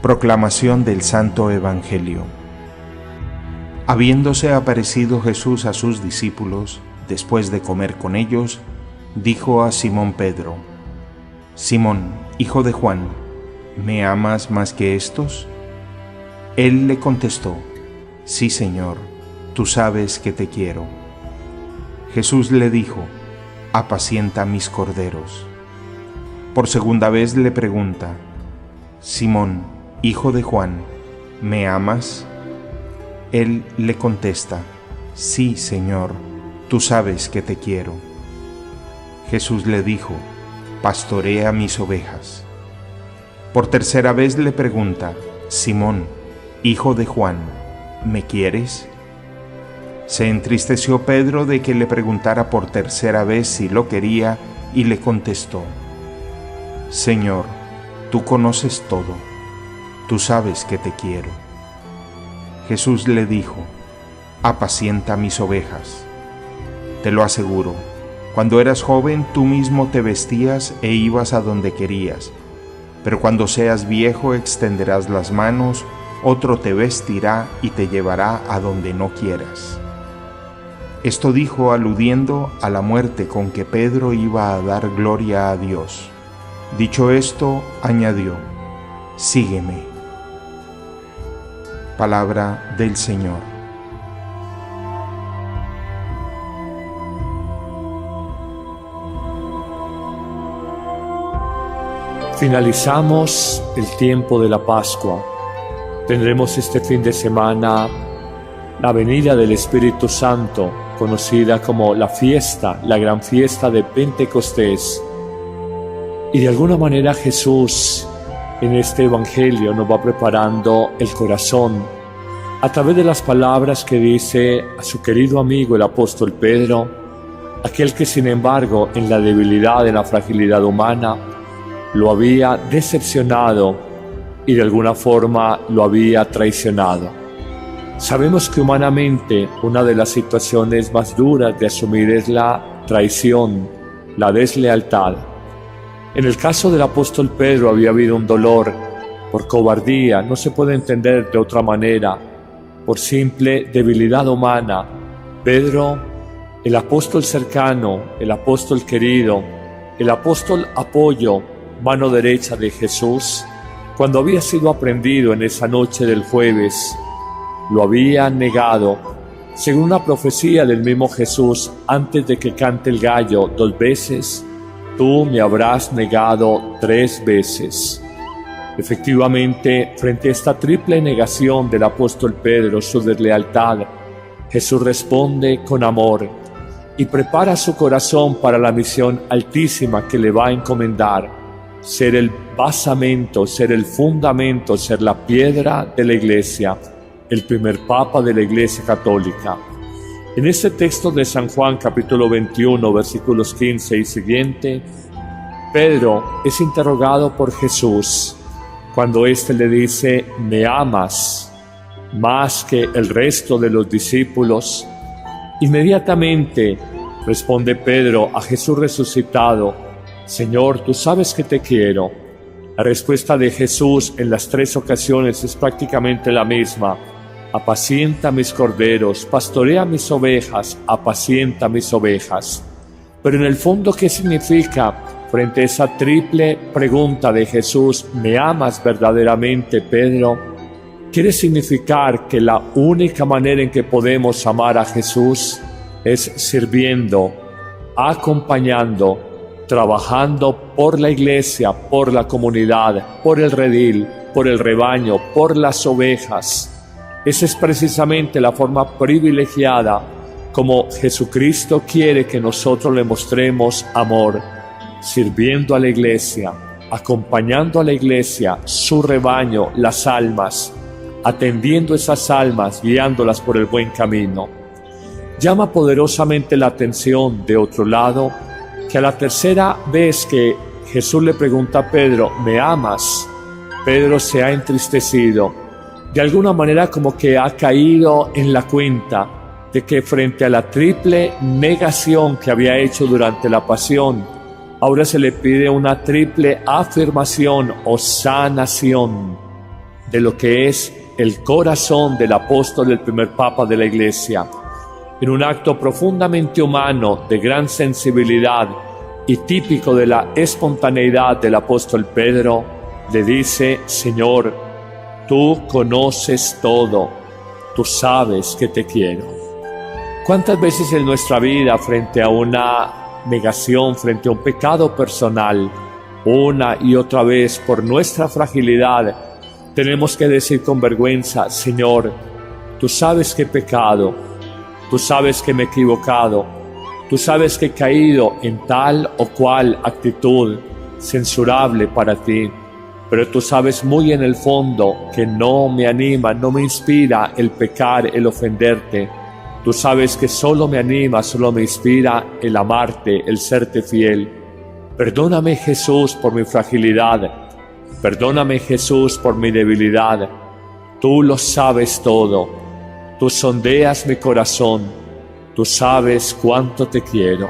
Proclamación del Santo Evangelio. Habiéndose aparecido Jesús a sus discípulos, después de comer con ellos, dijo a Simón Pedro: Simón, hijo de Juan, ¿me amas más que estos? Él le contestó: Sí, Señor, tú sabes que te quiero. Jesús le dijo: Apacienta mis corderos. Por segunda vez le pregunta: Simón, hijo de Juan, ¿me amas? Él le contesta: Sí, Señor, tú sabes que te quiero. Jesús le dijo: Pastorea mis ovejas. Por tercera vez le pregunta: Simón, hijo de Juan, ¿me quieres? Se entristeció Pedro de que le preguntara por tercera vez si lo quería y le contestó: Señor, tú conoces todo. Tú sabes que te quiero. Jesús le dijo: Apacienta mis ovejas. Te lo aseguro, cuando eras joven tú mismo te vestías e ibas a donde querías, pero cuando seas viejo extenderás las manos, otro te vestirá y te llevará a donde no quieras. Esto dijo aludiendo a la muerte con que Pedro iba a dar gloria a Dios. Dicho esto, añadió: Sígueme. Palabra del Señor. Finalizamos el tiempo de la Pascua. Tendremos este fin de semana la venida del Espíritu Santo, conocida como la gran fiesta de Pentecostés. Y de alguna manera Jesús en este Evangelio nos va preparando el corazón a través de las palabras que dice a su querido amigo el apóstol Pedro, aquel que sin embargo en la debilidad, en la fragilidad humana, lo había decepcionado y de alguna forma lo había traicionado. Sabemos que humanamente una de las situaciones más duras de asumir es la traición, la deslealtad. En el caso del apóstol Pedro había habido un dolor por cobardía, no se puede entender de otra manera, por simple debilidad humana. Pedro, el apóstol cercano, el apóstol querido, el apóstol apoyo, mano derecha de Jesús, cuando había sido aprendido en esa noche del jueves, lo había negado, según una profecía del mismo Jesús, antes de que cante el gallo 2 veces, tú me habrás negado 3 veces. Efectivamente, frente a esta triple negación del apóstol Pedro, su deslealtad, Jesús responde con amor y prepara su corazón para la misión altísima que le va a encomendar: ser el basamento, ser el fundamento, ser la piedra de la Iglesia, el primer Papa de la Iglesia Católica. En este texto de San Juan, capítulo 21, versículos 15 y siguiente, Pedro es interrogado por Jesús cuando éste le dice: ¿me amas más que el resto de los discípulos? Inmediatamente responde Pedro a Jesús resucitado: Señor, tú sabes que te quiero. La respuesta de Jesús en las 3 ocasiones es prácticamente la misma: apacienta mis corderos, pastorea mis ovejas, apacienta mis ovejas. Pero en el fondo, ¿qué significa frente a esa triple pregunta de Jesús? ¿Me amas verdaderamente, Pedro? Quiere significar que la única manera en que podemos amar a Jesús es sirviendo, acompañando, trabajando por la Iglesia, por la comunidad, por el redil, por el rebaño, por las ovejas. Esa es precisamente la forma privilegiada como Jesucristo quiere que nosotros le mostremos amor, sirviendo a la Iglesia, acompañando a la Iglesia, su rebaño, las almas, atendiendo esas almas, guiándolas por el buen camino. Llama poderosamente la atención, de otro lado, que a la tercera vez que Jesús le pregunta a Pedro: ¿me amas?, Pedro se ha entristecido. De alguna manera como que ha caído en la cuenta de que frente a la triple negación que había hecho durante la pasión, ahora se le pide una triple afirmación o sanación. de lo que es el corazón del apóstol, el primer papa de la Iglesia. En un acto profundamente humano, de gran sensibilidad y típico de la espontaneidad del apóstol Pedro, le dice: Señor, tú conoces todo, tú sabes que te quiero. ¿Cuántas veces en nuestra vida, frente a una negación, frente a un pecado personal, una y otra vez por nuestra fragilidad, tenemos que decir con vergüenza: Señor, tú sabes que he pecado, tú sabes que me he equivocado, tú sabes que he caído en tal o cual actitud censurable para ti, pero tú sabes muy en el fondo que no me anima, no me inspira el pecar, el ofenderte. Tú sabes que solo me anima, solo me inspira el amarte, el serte fiel. Perdóname, Jesús, por mi fragilidad. Perdóname, Jesús, por mi debilidad. Tú lo sabes todo. Tú sondeas mi corazón. Tú sabes cuánto te quiero.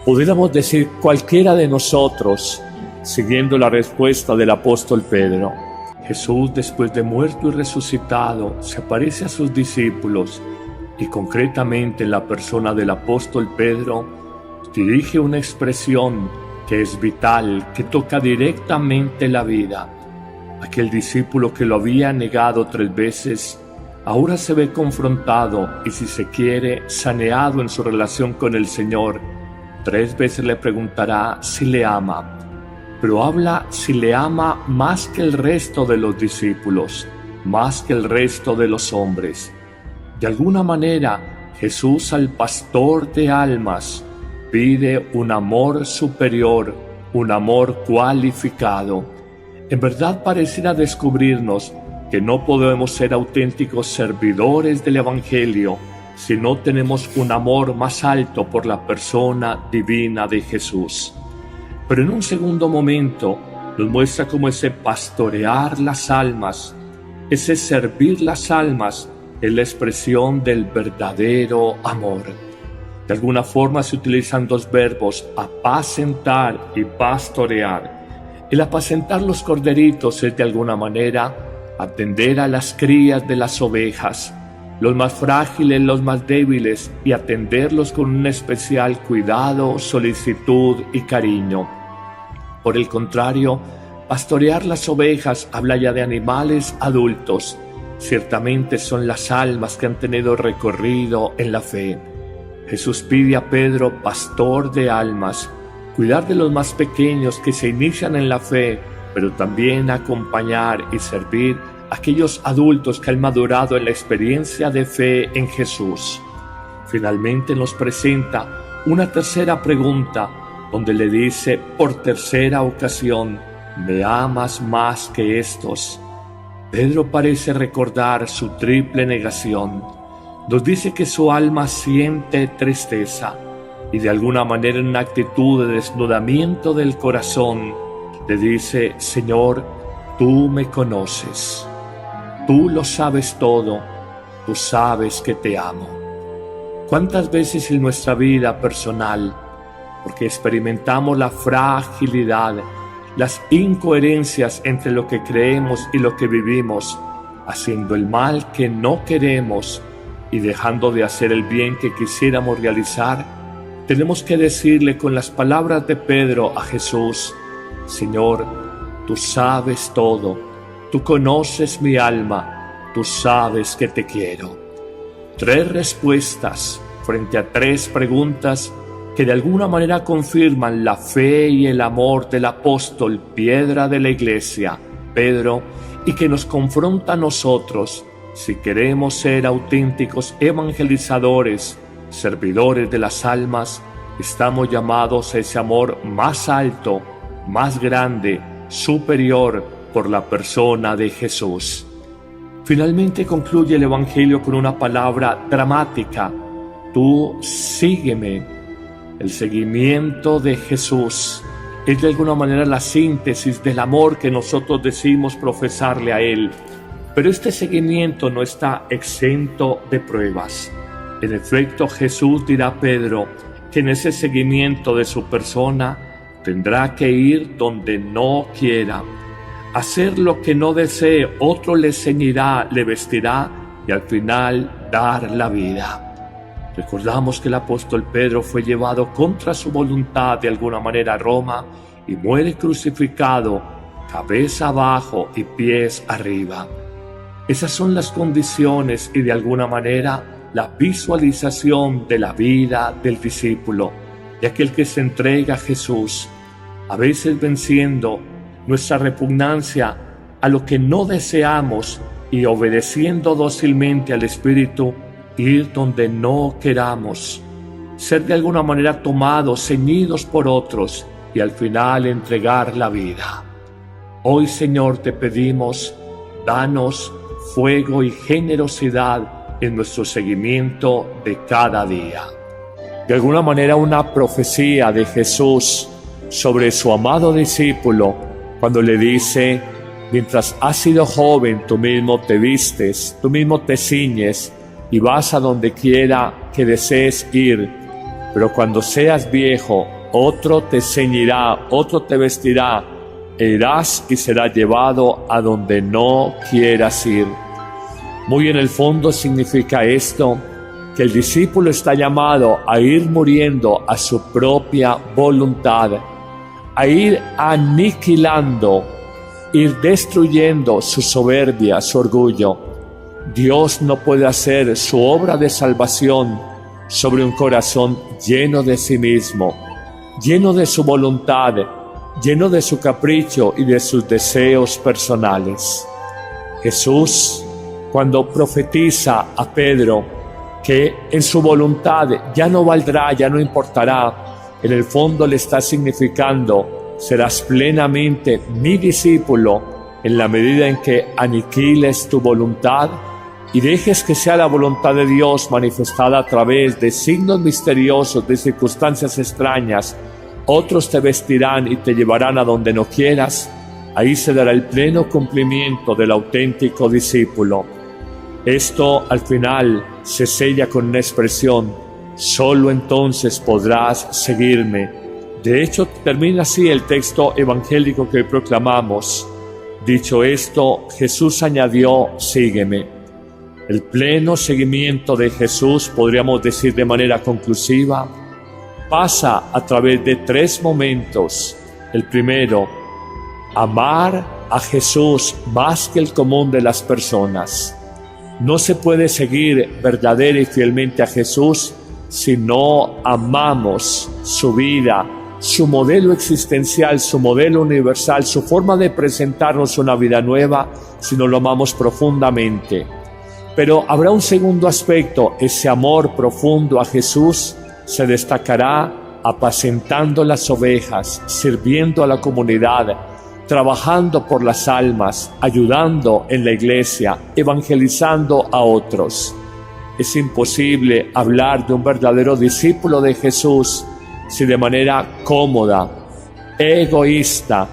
Pudiéramos decir cualquiera de nosotros, siguiendo la respuesta del apóstol Pedro. Jesús, después de muerto y resucitado, se aparece a sus discípulos y concretamente en la persona del apóstol Pedro dirige una expresión que es vital, que toca directamente la vida. Aquel discípulo que lo había negado 3 veces, ahora se ve confrontado y, si se quiere, saneado en su relación con el Señor. 3 veces le preguntará si le ama, pero habla si le ama más que el resto de los discípulos, más que el resto de los hombres. De alguna manera, Jesús al pastor de almas pide un amor superior, un amor cualificado. En verdad pareciera descubrirnos que no podemos ser auténticos servidores del Evangelio si no tenemos un amor más alto por la persona divina de Jesús. Pero en un segundo momento nos muestra cómo ese pastorear las almas, ese servir las almas, es la expresión del verdadero amor. De alguna forma se utilizan 2 verbos, apacentar y pastorear. El apacentar los corderitos es de alguna manera atender a las crías de las ovejas, los más frágiles, los más débiles, y atenderlos con un especial cuidado, solicitud y cariño. Por el contrario, pastorear las ovejas habla ya de animales adultos. Ciertamente son las almas que han tenido recorrido en la fe. Jesús pide a Pedro, pastor de almas, cuidar de los más pequeños que se inician en la fe, pero también acompañar y servir a aquellos adultos que han madurado en la experiencia de fe en Jesús. Finalmente nos presenta una tercera pregunta, donde le dice por tercera ocasión: ¿me amas más que estos? Pedro parece recordar su triple negación. Nos dice que su alma siente tristeza y de alguna manera, en una actitud de desnudamiento del corazón, le dice: Señor, tú me conoces, tú lo sabes todo, tú sabes que te amo. ¿Cuántas veces en nuestra vida personal, porque experimentamos la fragilidad, las incoherencias entre lo que creemos y lo que vivimos, haciendo el mal que no queremos y dejando de hacer el bien que quisiéramos realizar, tenemos que decirle con las palabras de Pedro a Jesús: Señor, tú sabes todo, tú conoces mi alma, tú sabes que te quiero. 3 respuestas frente a 3 preguntas que de alguna manera confirman la fe y el amor del apóstol, piedra de la Iglesia, Pedro, y que nos confronta a nosotros, si queremos ser auténticos evangelizadores, servidores de las almas. Estamos llamados a ese amor más alto, más grande, superior por la persona de Jesús. Finalmente concluye el Evangelio con una palabra dramática: tú sígueme. El seguimiento de Jesús es de alguna manera la síntesis del amor que nosotros decimos profesarle a Él. Pero este seguimiento no está exento de pruebas. En efecto, Jesús dirá a Pedro que en ese seguimiento de su persona tendrá que ir donde no quiera, hacer lo que no desee, otro le ceñirá, le vestirá y al final dar la vida. Recordamos que el apóstol Pedro fue llevado contra su voluntad de alguna manera a Roma y muere crucificado, cabeza abajo y pies arriba. Esas son las condiciones y de alguna manera la visualización de la vida del discípulo, de aquel que se entrega a Jesús, a veces venciendo nuestra repugnancia a lo que no deseamos y obedeciendo dócilmente al Espíritu, ir donde no queramos, ser de alguna manera tomados, ceñidos por otros y al final entregar la vida. Hoy, Señor, te pedimos, danos fuego y generosidad en nuestro seguimiento de cada día. De alguna manera, una profecía de Jesús sobre su amado discípulo, cuando le dice: mientras has sido joven, tú mismo te vistes, tú mismo te ciñes y vas a donde quiera que desees ir, pero cuando seas viejo, otro te ceñirá, otro te vestirá, e irás y serás llevado a donde no quieras ir. Muy en el fondo significa esto, que el discípulo está llamado a ir muriendo a su propia voluntad, a ir aniquilando, ir destruyendo su soberbia, su orgullo. Dios no puede hacer su obra de salvación sobre un corazón lleno de sí mismo, lleno de su voluntad, lleno de su capricho y de sus deseos personales. Jesús, cuando profetiza a Pedro que en su voluntad ya no valdrá, ya no importará, en el fondo le está significando: serás plenamente mi discípulo en la medida en que aniquiles tu voluntad y dejes que sea la voluntad de Dios manifestada a través de signos misteriosos, de circunstancias extrañas. Otros te vestirán y te llevarán a donde no quieras. Ahí se dará el pleno cumplimiento del auténtico discípulo. Esto al final se sella con una expresión: solo entonces podrás seguirme. De hecho, termina así el texto evangélico que hoy proclamamos. Dicho esto, Jesús añadió: sígueme. El pleno seguimiento de Jesús, podríamos decir de manera conclusiva, pasa a través de 3 momentos. El primero, amar a Jesús más que el común de las personas. No se puede seguir verdadera y fielmente a Jesús si no amamos su vida, su modelo existencial, su modelo universal, su forma de presentarnos una vida nueva, si no lo amamos profundamente. Pero habrá un segundo aspecto: ese amor profundo a Jesús se destacará apacentando las ovejas, sirviendo a la comunidad, trabajando por las almas, ayudando en la iglesia, evangelizando a otros. Es imposible hablar de un verdadero discípulo de Jesús si de manera cómoda, egoísta,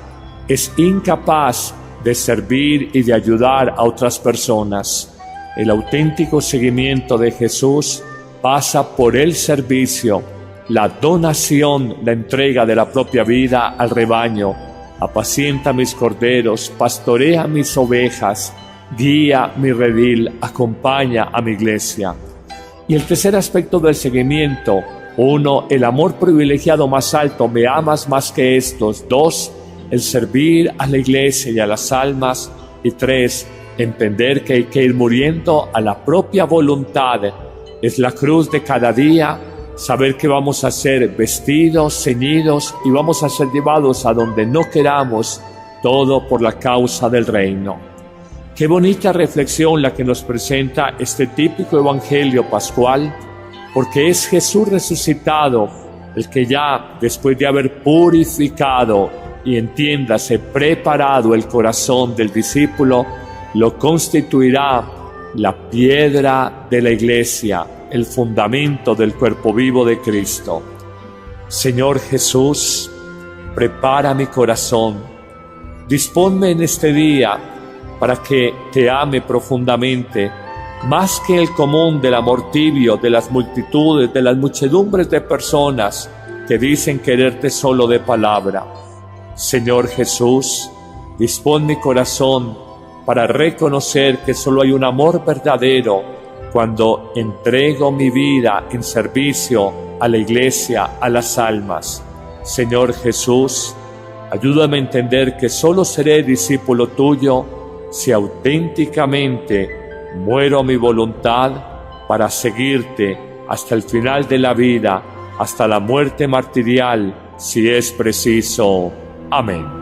es incapaz de servir y de ayudar a otras personas. El auténtico seguimiento de Jesús pasa por el servicio, la donación, la entrega de la propia vida al rebaño. Apacienta mis corderos, pastorea mis ovejas, guía mi redil, acompaña a mi iglesia. Y el tercer aspecto del seguimiento: 1, el amor privilegiado más alto, me amas más que estos. 2, el servir a la iglesia y a las almas. Y 3, entender que hay que ir muriendo a la propia voluntad. Es la cruz de cada día, saber que vamos a ser vestidos, ceñidos y vamos a ser llevados a donde no queramos, todo por la causa del reino. Qué bonita reflexión la que nos presenta este típico evangelio pascual, porque es Jesús resucitado el que ya, después de haber purificado y entiéndase, preparado el corazón del discípulo, lo constituirá la piedra de la iglesia, el fundamento del cuerpo vivo de Cristo. Señor Jesús, prepara mi corazón, disponme en este día para que te ame profundamente, más que el común del amor tibio de las multitudes, de las muchedumbres de personas que dicen quererte solo de palabra. Señor Jesús, dispón mi corazón para reconocer que solo hay un amor verdadero cuando entrego mi vida en servicio a la Iglesia, a las almas. Señor Jesús, ayúdame a entender que solo seré discípulo tuyo si auténticamente muero a mi voluntad para seguirte hasta el final de la vida, hasta la muerte martirial, si es preciso. Amén.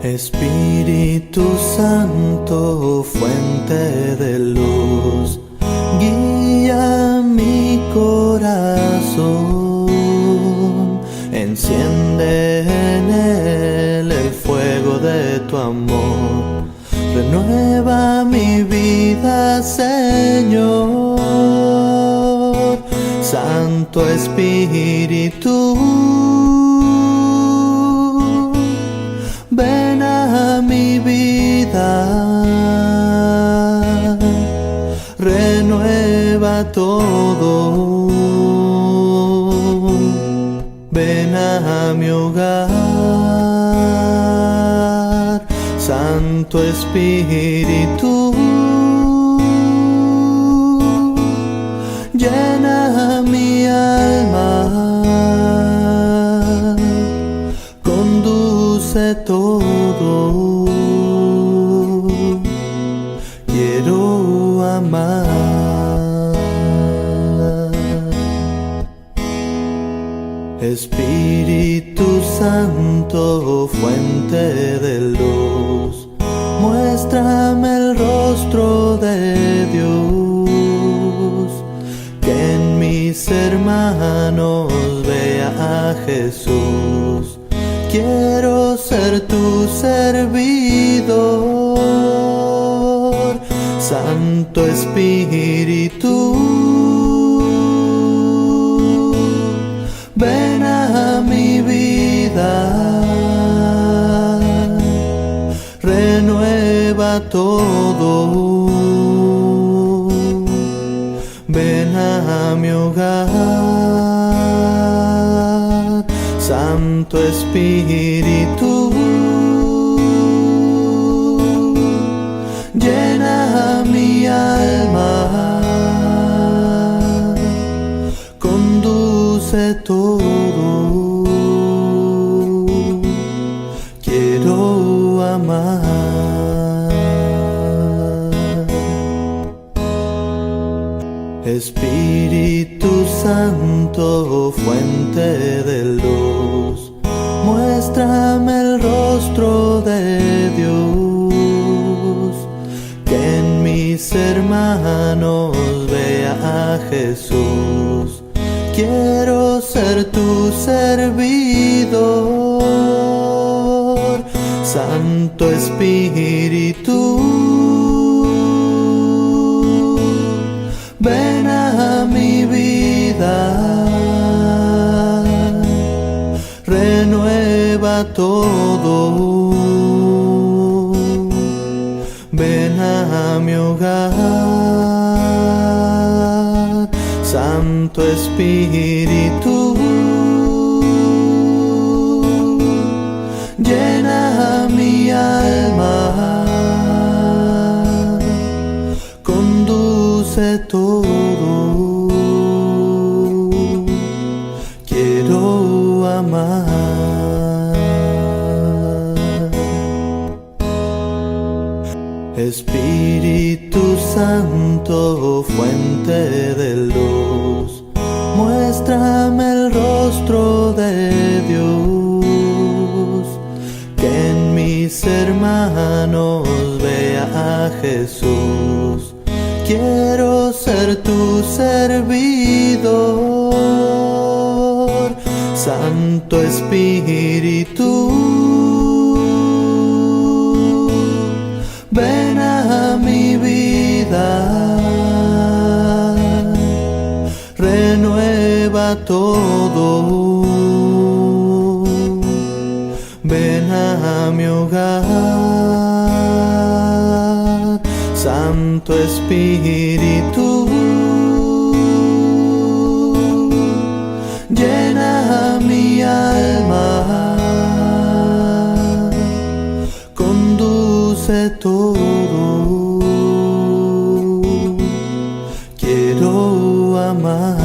Espíritu Santo, fuente de luz, guía mi corazón, enciende en él el fuego de tu amor, renueva mi vida, Señor. Santo Espíritu, ven a mi vida, renueva todo, ven a mi hogar, Santo Espíritu, llena mi alma, conduce todo, quiero amar. Espíritu Santo, fuente de luz, muéstrame el rostro de Dios, que en mis hermanos vea a Jesús. Quiero ser tu servidor, Santo Espíritu, ven a mi vida, renueva todo, ven a mi hogar, Santo Espíritu, llena mi alma, conduce todo, quiero amar. Espíritu Santo, fuente de luz, muéstrame el rostro de Dios, que en mis hermanos vea a Jesús. Quiero ser tu servidor, Santo Espíritu, ven a mi vida, renueva todo, ven a mi hogar, Santo Espíritu, llena mi alma, conduce todo, quiero amar. Espíritu Santo, fuente de luz, muéstrame el rostro de Dios, que en mis hermanos vea a Jesús. Quiero ser tu servidor, Santo Espíritu, ven a mi vida, renueva todo, ven a mi hogar, Santo Espíritu, llena mi alma, conduce todo, quiero amar.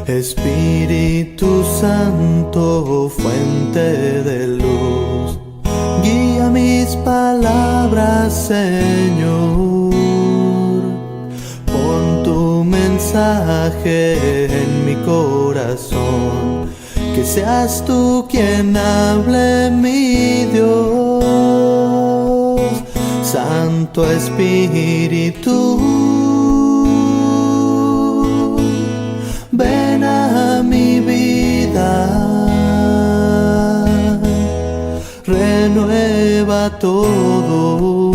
Espíritu Santo, fuente de luz, guía mis palabras, Señor. Pon tu mensaje en mi corazón, que seas tú quien hable, mi Dios. Santo Espíritu, ven a mi vida, renueva todo,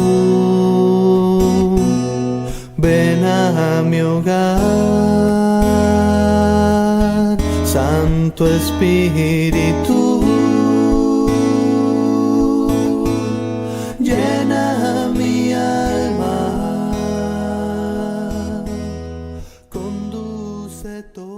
ven a mi hogar, Santo Espíritu, llena mi alma, conduce todo.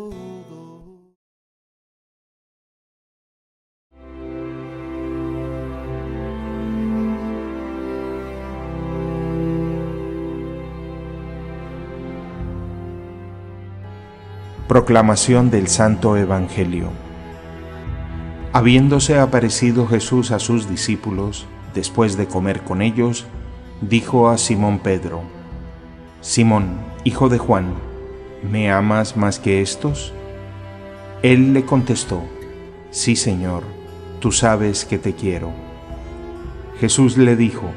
Proclamación del Santo Evangelio. Habiéndose aparecido Jesús a sus discípulos, después de comer con ellos, dijo a Simón Pedro: Simón, hijo de Juan, ¿me amas más que estos? Él le contestó: Sí, Señor, tú sabes que te quiero. Jesús le dijo: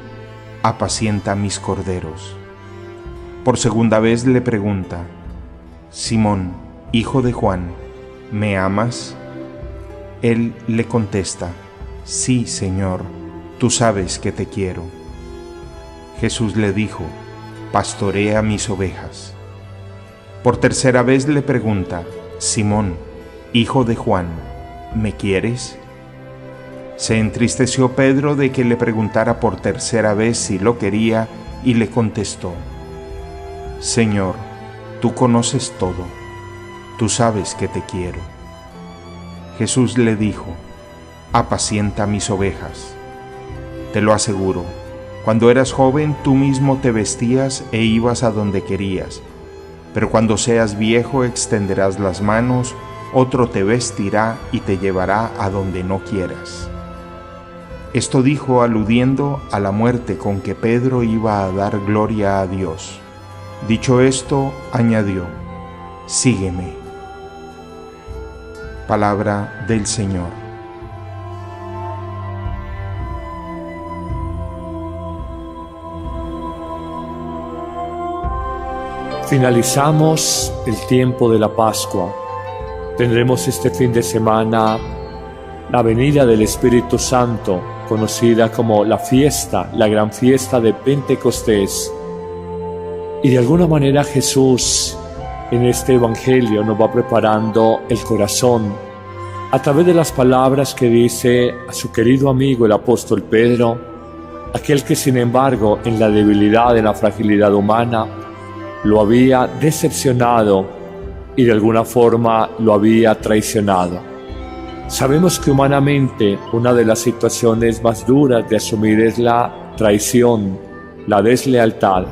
Apacienta mis corderos. Por segunda vez le pregunta: Simón, hijo de Juan, ¿me amas? Él le contesta: Sí, Señor, tú sabes que te quiero. Jesús le dijo: Pastorea mis ovejas. Por tercera vez le pregunta: Simón, hijo de Juan, ¿me quieres? Se entristeció Pedro de que le preguntara por tercera vez si lo quería y le contestó: Señor, tú conoces todo. Tú sabes que te quiero. Jesús le dijo: Apacienta mis ovejas. Te lo aseguro, cuando eras joven tú mismo te vestías e ibas a donde querías, pero cuando seas viejo extenderás las manos, otro te vestirá y te llevará a donde no quieras. Esto dijo aludiendo a la muerte con que Pedro iba a dar gloria a Dios. Dicho esto, añadió: Sígueme. Palabra del Señor. Finalizamos el tiempo de la Pascua. Tendremos este fin de semana la venida del Espíritu Santo, conocida como la gran fiesta de Pentecostés. Y de alguna manera Jesús en este Evangelio nos va preparando el corazón a través de las palabras que dice a su querido amigo el apóstol Pedro, aquel que sin embargo en la debilidad, en la fragilidad humana, lo había decepcionado y de alguna forma lo había traicionado. Sabemos que humanamente una de las situaciones más duras de asumir es la traición, la deslealtad.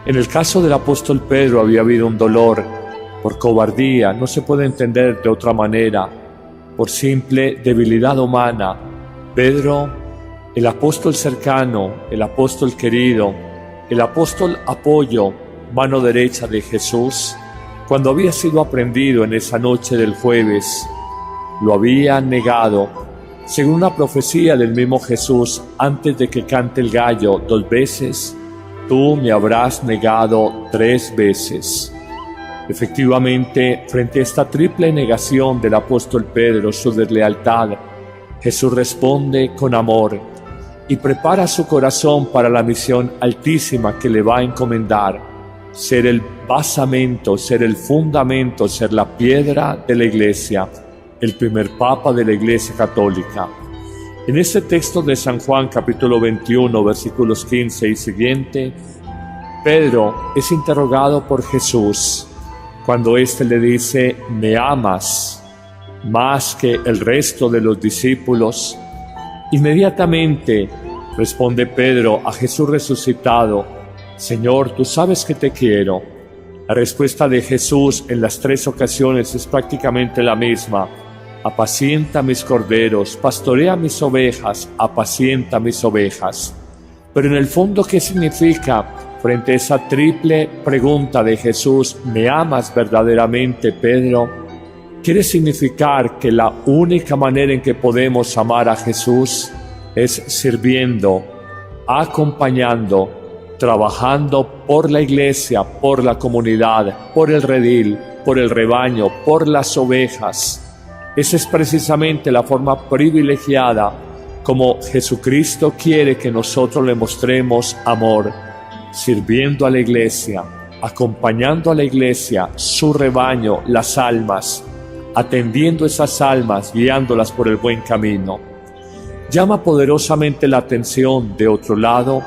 En el caso del apóstol Pedro había habido un dolor por cobardía, no se puede entender de otra manera, por simple debilidad humana. Pedro, el apóstol cercano, el apóstol querido, el apóstol apoyo, mano derecha de Jesús, cuando había sido aprendido en esa noche del jueves, lo había negado, según una profecía del mismo Jesús antes de que cante el gallo 2 veces. Tú me habrás negado 3 veces. Efectivamente, frente a esta triple negación del apóstol Pedro, su deslealtad, Jesús responde con amor y prepara su corazón para la misión altísima que le va a encomendar. ser el basamento, ser el fundamento, ser la piedra de la Iglesia, el primer Papa de la Iglesia Católica. En este texto de San Juan, capítulo 21, versículos 15 y siguiente, Pedro es interrogado por Jesús cuando éste le dice: ¿me amas más que el resto de los discípulos? Inmediatamente responde Pedro a Jesús resucitado: Señor, tú sabes que te quiero. La respuesta de Jesús en las tres ocasiones es prácticamente la misma: apacienta mis corderos, pastorea mis ovejas, apacienta mis ovejas. Pero en el fondo, ¿qué significa frente a esa triple pregunta de Jesús? ¿Me amas verdaderamente, Pedro? Quiere significar que la única manera en que podemos amar a Jesús es sirviendo, acompañando, trabajando por la iglesia, por la comunidad, por el redil, por el rebaño, por las ovejas. Esa es precisamente la forma privilegiada como Jesucristo quiere que nosotros le mostremos amor, sirviendo a la iglesia, acompañando a la iglesia, su rebaño, las almas, atendiendo esas almas, guiándolas por el buen camino. Llama poderosamente la atención, de otro lado,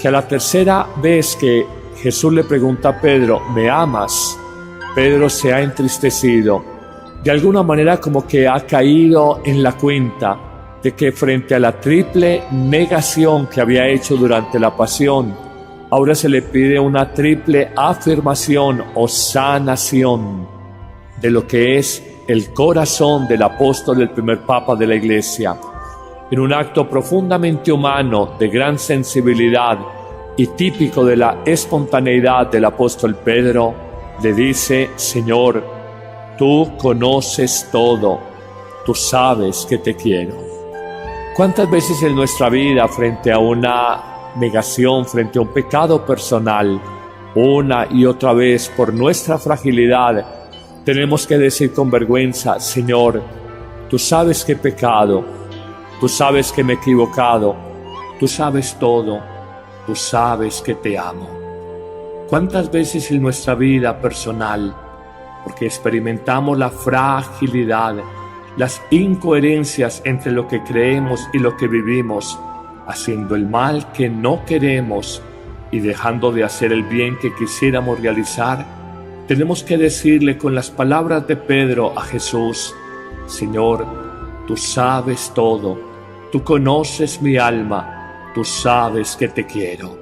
que a la tercera vez que Jesús le pregunta a Pedro: ¿me amas?, Pedro se ha entristecido. De alguna manera como que ha caído en la cuenta de que frente a la triple negación que había hecho durante la pasión, ahora se le pide una triple afirmación o sanación de lo que es el corazón del apóstol, el primer papa de la iglesia. En un acto profundamente humano, de gran sensibilidad y típico de la espontaneidad del apóstol Pedro, le dice: Señor, tú conoces todo, tú sabes que te quiero. ¿Cuántas veces en nuestra vida, frente a una negación, frente a un pecado personal, una y otra vez por nuestra fragilidad, tenemos que decir con vergüenza: Señor, tú sabes que he pecado, tú sabes que me he equivocado, tú sabes todo, tú sabes que te amo? ¿Cuántas veces en nuestra vida personal, porque experimentamos la fragilidad, las incoherencias entre lo que creemos y lo que vivimos, haciendo el mal que no queremos y dejando de hacer el bien que quisiéramos realizar, tenemos que decirle con las palabras de Pedro a Jesús: Señor, tú sabes todo, tú conoces mi alma, tú sabes que te quiero.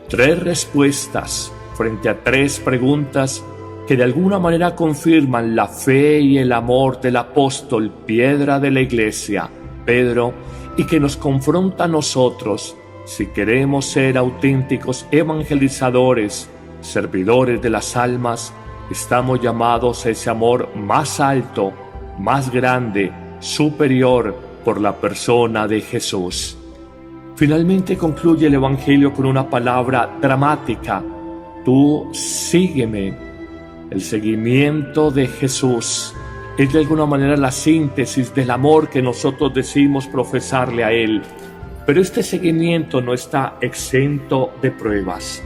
Tres respuestas frente a tres preguntas que de alguna manera confirman la fe y el amor del apóstol, piedra de la iglesia, Pedro, y que nos confronta a nosotros, si queremos ser auténticos evangelizadores, servidores de las almas. Estamos llamados a ese amor más alto, más grande, superior, por la persona de Jesús. Finalmente concluye el Evangelio con una palabra dramática: tú sígueme. El seguimiento de Jesús es de alguna manera la síntesis del amor que nosotros decimos profesarle a Él. Pero este seguimiento no está exento de pruebas.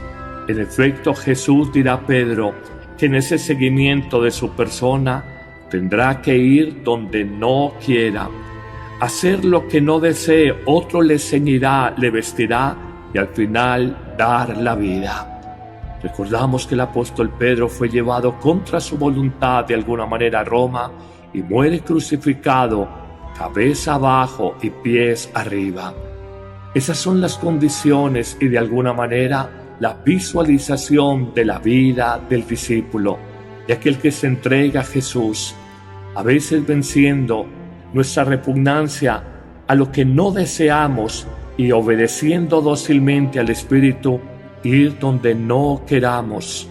En efecto, Jesús dirá a Pedro que en ese seguimiento de su persona tendrá que ir donde no quiera, hacer lo que no desee, otro le ceñirá, le vestirá y al final dar la vida. Recordamos que el apóstol Pedro fue llevado contra su voluntad de alguna manera a Roma y muere crucificado, cabeza abajo y pies arriba. Esas son las condiciones y de alguna manera la visualización de la vida del discípulo, de aquel que se entrega a Jesús, a veces venciendo nuestra repugnancia a lo que no deseamos y obedeciendo dócilmente al Espíritu, ir donde no queramos,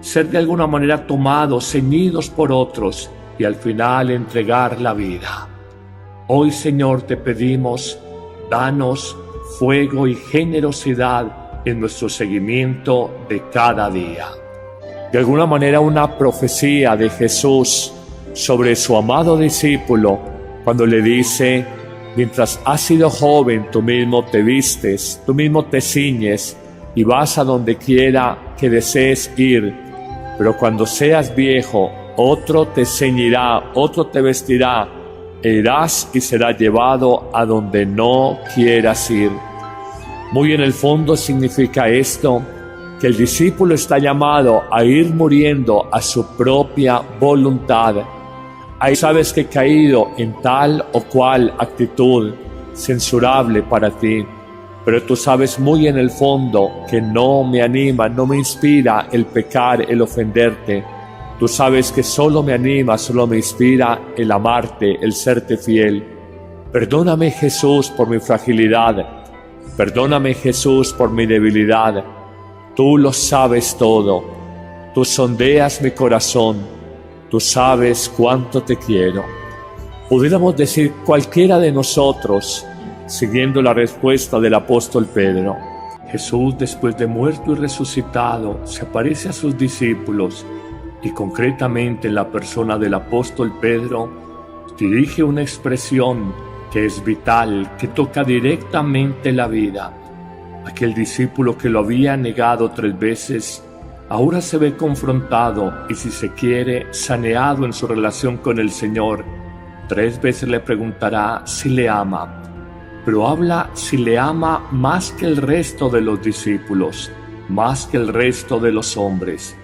ser de alguna manera tomados, ceñidos por otros y al final entregar la vida. Hoy, Señor, te pedimos, danos fuego y generosidad en nuestro seguimiento de cada día. De alguna manera, una profecía de Jesús sobre su amado discípulo, cuando le dice: mientras has sido joven, tú mismo te vistes, tú mismo te ciñes, y vas a donde quiera que desees ir, pero cuando seas viejo, otro te ceñirá, otro te vestirá, e irás y serás llevado a donde no quieras ir. Muy en el fondo significa esto, que el discípulo está llamado a ir muriendo a su propia voluntad. Ahí sabes que he caído en tal o cual actitud censurable para ti, pero tú sabes muy en el fondo que no me anima, no me inspira el pecar, el ofenderte. Tú sabes que solo me anima, solo me inspira el amarte, el serte fiel. Perdóname, Jesús, por mi fragilidad. Perdóname, Jesús, por mi debilidad. Tú lo sabes todo. Tú sondeas mi corazón. Tú sabes cuánto te quiero. Pudiéramos decir cualquiera de nosotros, siguiendo la respuesta del apóstol Pedro. Jesús, después de muerto y resucitado, se aparece a sus discípulos y concretamente en la persona del apóstol Pedro dirige una expresión que es vital, que toca directamente la vida. Aquel discípulo que lo había negado 3 veces, ahora se ve confrontado y, si se quiere, saneado en su relación con el Señor. 3 veces le preguntará si le ama, pero habla si le ama más que el resto de los discípulos, más que el resto de los hombres.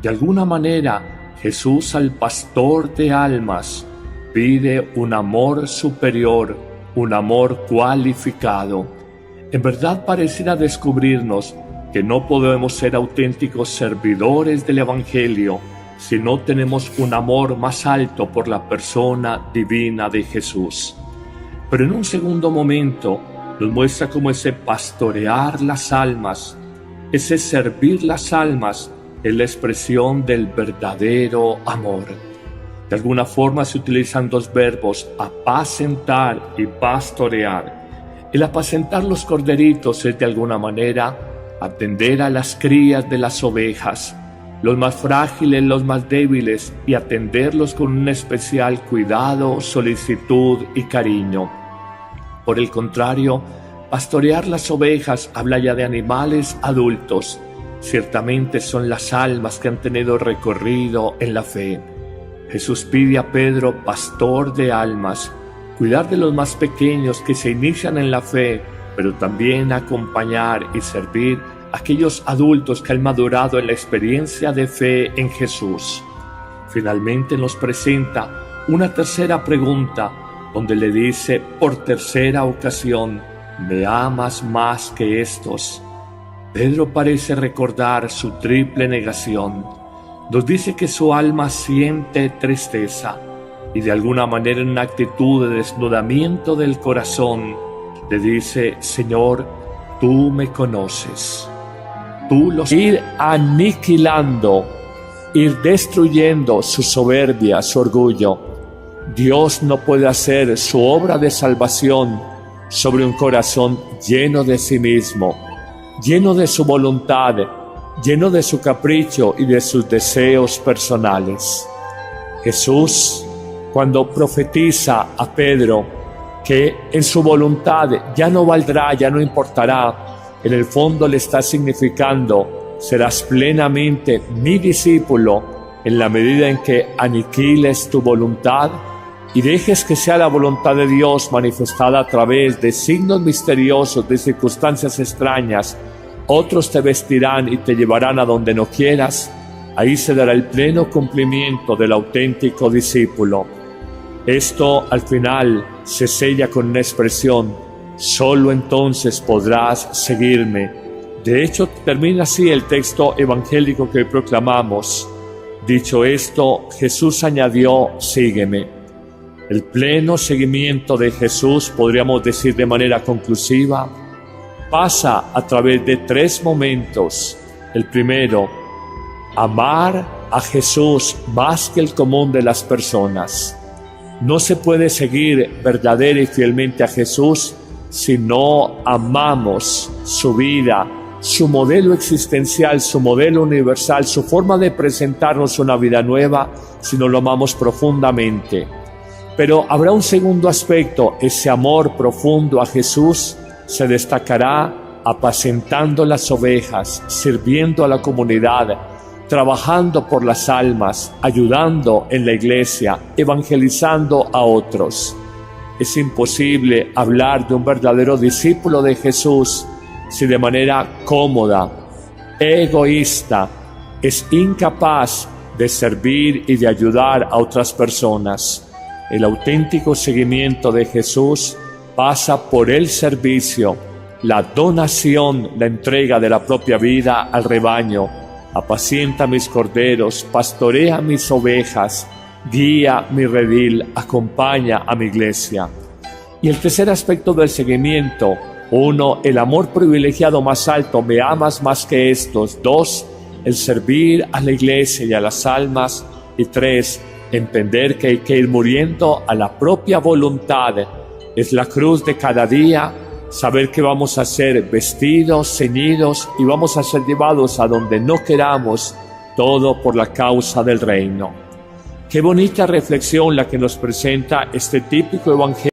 De alguna manera, Jesús al pastor de almas pide un amor superior, un amor cualificado. En verdad pareciera descubrirnos que no podemos ser auténticos servidores del Evangelio si no tenemos un amor más alto por la persona divina de Jesús. Pero en un segundo momento nos muestra cómo ese pastorear las almas, ese servir las almas, es la expresión del verdadero amor. De alguna forma se utilizan 2 verbos, apacentar y pastorear. El apacentar los corderitos es de alguna manera atender a las crías de las ovejas, los más frágiles, los más débiles, y atenderlos con un especial cuidado, solicitud y cariño. Por el contrario, pastorear las ovejas habla ya de animales adultos. Ciertamente son las almas que han tenido recorrido en la fe. Jesús pide a Pedro, pastor de almas, cuidar de los más pequeños que se inician en la fe, pero también acompañar y servir a aquellos adultos que han madurado en la experiencia de fe en Jesús. Finalmente nos presenta una tercera pregunta, donde le dice por tercera ocasión, ¿me amas más que estos? Pedro parece recordar su triple negación. Nos dice que su alma siente tristeza y de alguna manera en una actitud de desnudamiento del corazón le dice, Señor, tú me conoces. Tú lo sabes. Ir aniquilando, ir destruyendo su soberbia, su orgullo. Dios no puede hacer su obra de salvación sobre un corazón lleno de sí mismo, lleno de su voluntad, lleno de su capricho y de sus deseos personales. Jesús, cuando profetiza a Pedro que en su voluntad ya no valdrá, ya no importará, en el fondo le está significando, serás plenamente mi discípulo en la medida en que aniquiles tu voluntad y dejes que sea la voluntad de Dios manifestada a través de signos misteriosos, de circunstancias extrañas. Otros te vestirán y te llevarán a donde no quieras. Ahí se dará el pleno cumplimiento del auténtico discípulo. Esto al final se sella con una expresión, solo entonces podrás seguirme. De hecho, termina así el texto evangélico que hoy proclamamos. Dicho esto, Jesús añadió, sígueme. El pleno seguimiento de Jesús, podríamos decir de manera conclusiva, pasa a través de 3 momentos. El primero, amar a Jesús más que el común de las personas. No se puede seguir verdadera y fielmente a Jesús si no amamos su vida, su modelo existencial, su modelo universal, su forma de presentarnos una vida nueva, si no lo amamos profundamente. Pero habrá un segundo aspecto, ese amor profundo a Jesús se destacará apacentando las ovejas, sirviendo a la comunidad, trabajando por las almas, ayudando en la iglesia, evangelizando a otros. Es imposible hablar de un verdadero discípulo de Jesús si de manera cómoda, egoísta, es incapaz de servir y de ayudar a otras personas. El auténtico seguimiento de Jesús pasa por el servicio, la donación, la entrega de la propia vida al rebaño. Apacienta mis corderos, pastorea mis ovejas, guía mi redil, acompaña a mi iglesia. Y el tercer aspecto del seguimiento: 1, el amor privilegiado más alto, me amas más que estos. 2, el servir a la iglesia y a las almas. Y 3, entender que hay que ir muriendo a la propia voluntad. Es la cruz de cada día, saber que vamos a ser vestidos, ceñidos y vamos a ser llevados a donde no queramos, todo por la causa del reino. Qué bonita reflexión la que nos presenta este típico evangelio